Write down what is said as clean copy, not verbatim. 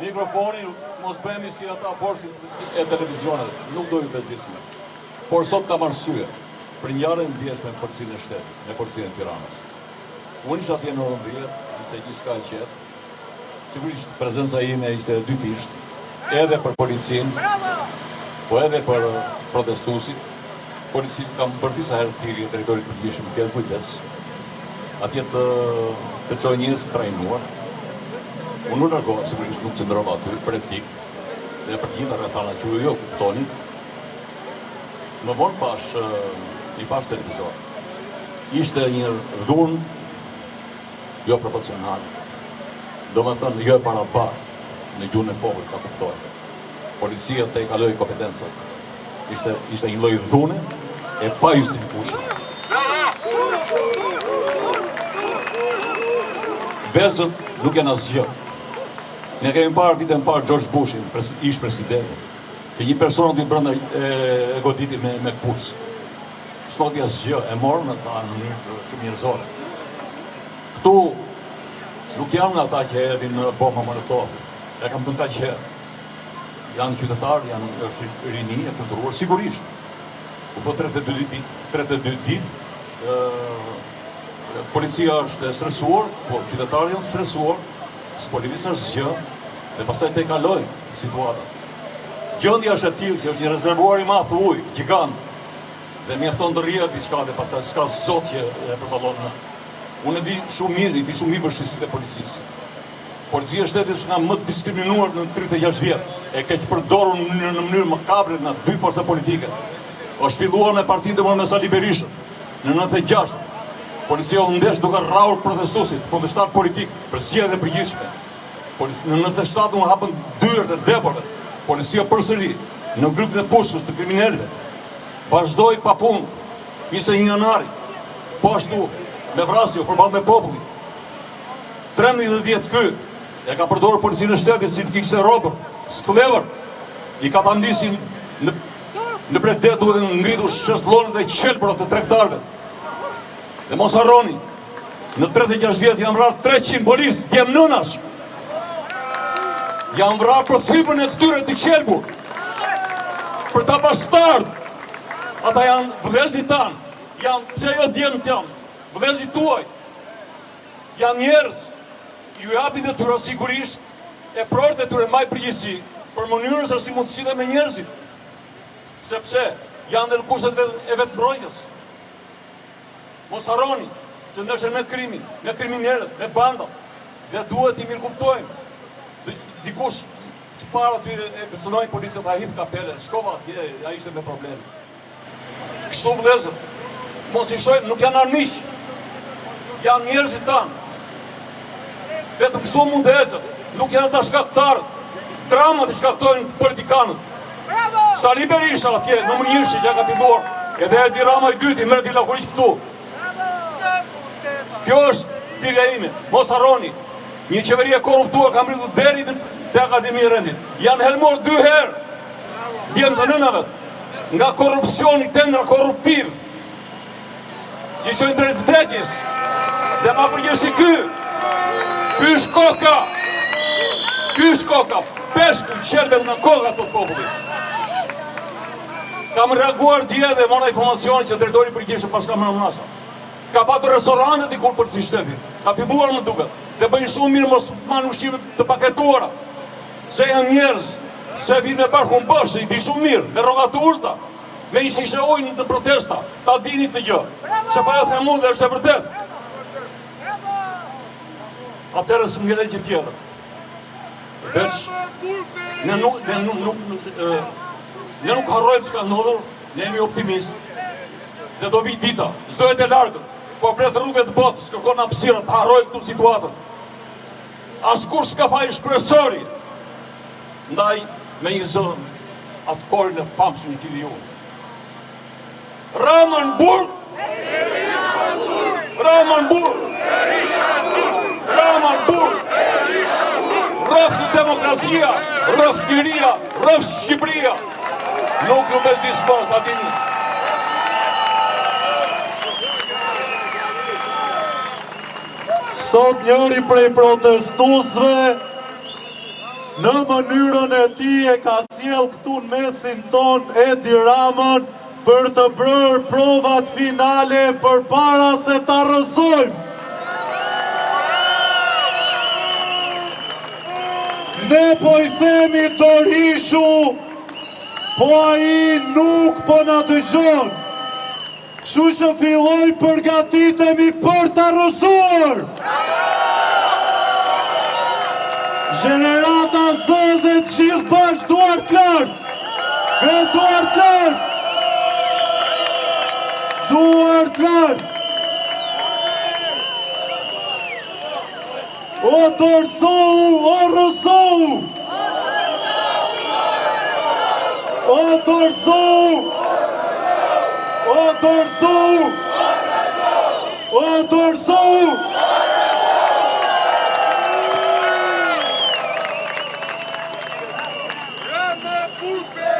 mikrofoni, mos bëhemi si ata forsit e televizionet, nuk do ju bezishme. Por sot kam arsye për ngjarje ndjeshme në policinë e shtetit, në policinë e Tiranës. Unë isha atje në orën 10, ishte gjithçka e qetë. Sigurisht prezenca ime ishte dytisht, edhe për policinë, po edhe për protestuesit. Policinë kam bërë disa herë thirrje drejtorit përgjithshëm të ketë kujdes. Atje të çojë njerëz të trajnuar. Unë nuk largova, sigurisht nuk qëndrova aty për etik, dhe për të gjitha rrethana që ju kuptoni. Më vonë i pash televizor. Ishte një dhunë jo proporcional. Do më thënë, jo e barabartë në gjuhën e popullit, ta kuptoj. Policia të i kaloi kompetencat. Ishte një lloj dhune e pa justifikueshme. Vezët nuk janë asgjë. Ne kemi parë ditën parë George Bushin, ish presidenti, që një person aty brenda e goditi me kpucë. S'noti asgjë, e morën ata në mënyrë shumë njerëzore. Këtu nuk janë ata që erdhin në bomba Molotov. Ja kam thënë kaq herë. Janë qytetarë, është rini e kulturuar, sigurisht. Po 32 ditë, policia është stresuar, po qytetarë janë stresuar, s'po lëviz asgjë, dhe pastaj te kalojnë situata. Gjendja është e tillë që është një rezervuar i madh ujë, gjigant, dhe mjafton të rrihet diçka dhe pastaj s'ka zot që e përballon. Unë di shumë mirë vështirësitë e policisë. Policia e shtetit është nga më diskriminuar në 36 vjet, e keq përdorur në mënyrë makabre nga dy forca politike. Është filluar me Partinë Demokratike Sali Berishën në 96. Policia u ndesh duke rrahur protestuesit, kundërshtar politik, për zgjedhje të përgjithshme. Në 97 u hapën dyert e deporteve. Policia përsëri në grupin e pushkës të kriminalëve vazhdoi pafund. 21 janari, po ashtu me vrasje përballë me popullin. 13 vjet ky e ka përdorur policinë e shtetit si të kishte robër, sklever, i ka ta ndisin në predet duke ngritur shëzllonet dhe qelbrat të tregtarëve. Dhe mos harroni, në 36 vjet janë vrarë 300 polis, djem nënash. Janë vrarë për thypën e këtyre të qelbur. Për ta bastard. Ata janë vëllezërit tanë, janë pse jo djemtë janë, vëllezërit tuaj. Janë njerëz. Ju japin detyra sigurisht e prorët detyra mbaj përgjegjësi për mënyrën se si mund të sillen me njerëzit. Sepse janë në kushtet e vetmbrojtjes. Mos harroni që ndeshen me krimin, me kriminalët, me bandat, dhe duhet i mirëkuptojmë. Dikush që para aty e kërcënoi policët, ai hidh kapele, shkova atje, ai ishte me probleme. Kështu vëllezër, mos i shohim, nuk janë armiq. Janë njerëzit tanë. Vetëm shumë mundezët, nuk janë ata shkaktarët. Dramat i shkaktojnë politikanët. Sali Berisha atje, në Mëngjirshi që ka filluar, edhe Edi Rama i dyti, merr di Lakuriq këtu. Kjo është thirrja ime, mos harroni. Një qeveri e korruptuar ka mbritur deri te Akademia e Rendit. Janë helmuar 2 herë. Djem të nënave nga korrupsioni tendra korruptiv. I çojnë drejt vdekjes. Dhe ma përgjithësi ky është koka. Ky është koka. Peshku qelbet në koka të popullit. Kam reaguar dje dhe mora informacione që drejtori përgjithshëm pas ka marrë masa. Ka patur restorante dikur për si shtetit. Ka filluar më duket. Dhe bëjnë shumë mirë mos marrin ushqime të paketuara. Se janë njerëz, se vinë me barkun bosh, i di shumë mirë, me rroga të ulta, me një shishe ujë në protesta, ta dini këtë gjë. Se pa e them unë dhe është e vërtet. Atëherë së ngjelej gjë tjetër. Veç ne nuk harrojmë çka ndodhur, ne jemi optimistë. Dhe do vi dita, çdo jetë e largët, po blet rrugët të botës, kërkon hapësira të harrojë këtu situatën. Askush s'ka fajin shkresori, ndaj me një zënë atë korin e famshëm i tili ju. Ramanburg! Ramanburg! Ramanburg! Rrëftë demokracia, rrëftë liria, rrëftë Shqipëria. Nuk ju bezdis më, ta dini. Sot njëri prej protestuesve në mënyrën e tij e ka sjell këtu në mesin ton Edi Ramën për të bërë provat finale përpara se ta rrësojmë. Ne po i themi Dorishu, po ai nuk po na dëgjon. Kështu që filloj përgatitemi për ta rrësuar. Gjenerata zë dhe të gjithë bashkë duart lart. Me duart lart. Duart lart. O dorësohu, o rrësohu. O dorësohu. O dorësohu. O dorësohu. Rama Burpe!